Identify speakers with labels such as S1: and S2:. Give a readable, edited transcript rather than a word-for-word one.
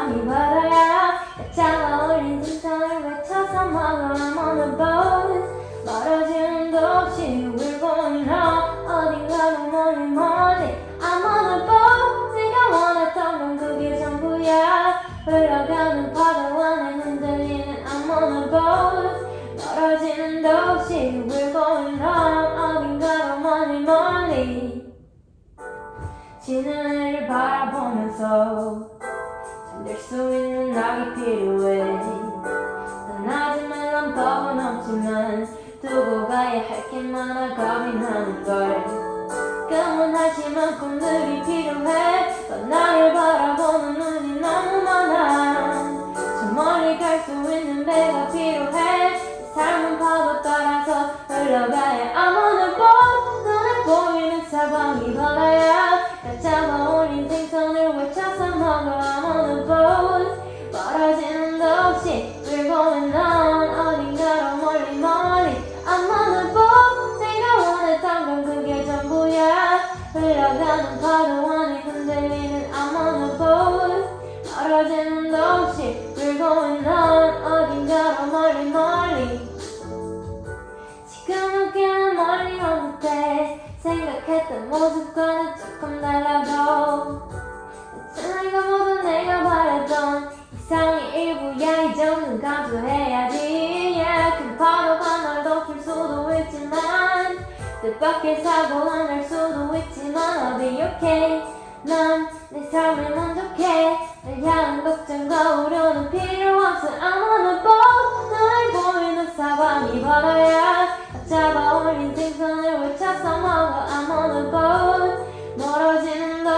S1: 사방이 바다야. 잡아올린 생선을 외쳐서 먹어. I'm on a boat. 멀어지는 도 없이 We're going on. 어딘가로 멀리 멀리 I'm on a boat. 내가 원했던 건 그게 전부야. 흘러가는 파도와 내 흔들리는 I'm on a boat. 멀어지는 도 없이 We're going on. 어딘가로 멀리 멀리 지는 해를 바라보면서 잠들 수 있는 낙이 필요해. 난 낮음에 lam법은 없지만 두고 가야 할 게 많아 겁이 나는걸. 꿈은 하지만 꿈들이 필요해. 넌 나를 바라보는 눈이 너무 많아. 저 멀리 갈 수 있는 배가 필요해. 이 삶은 파도 따라서 흘러가야 I'm on a boat. 눈에 보이는 사방이 바다야. 날 잡아올린 생선을 외쳐서 먹어. I'm on a boat. 멀어지는 도 없이 We're going on. 어딘가로 멀리 멀리 I'm on a boat. 내가 원했던 건 그게 전부야. 흘러가는 파도 안에 흔들리는 I'm on a boat. 멀어지는 도 없이 We're going on. 어딘가로 멀리 멀리 지금 어깨는 멀리 먼 듯해. 생각했던 모습과는 조금 달라도 내가 모두 내가 바랬던 이상의 일부야. 이 정도는 감수해야지. yeah. 큰 파도가 널 덮을 수도 있지만 뜻밖의 사고가 날 수도 있지만 I'll be okay. 난 내 삶을 만족해. 날 향한 걱정과 우려는 필요 없어. I'm on a boat. 날 보이는 사방이 바다야. 잡아올린 생선을 외쳐서 먹어. I'm on a boat. 멀어지는 도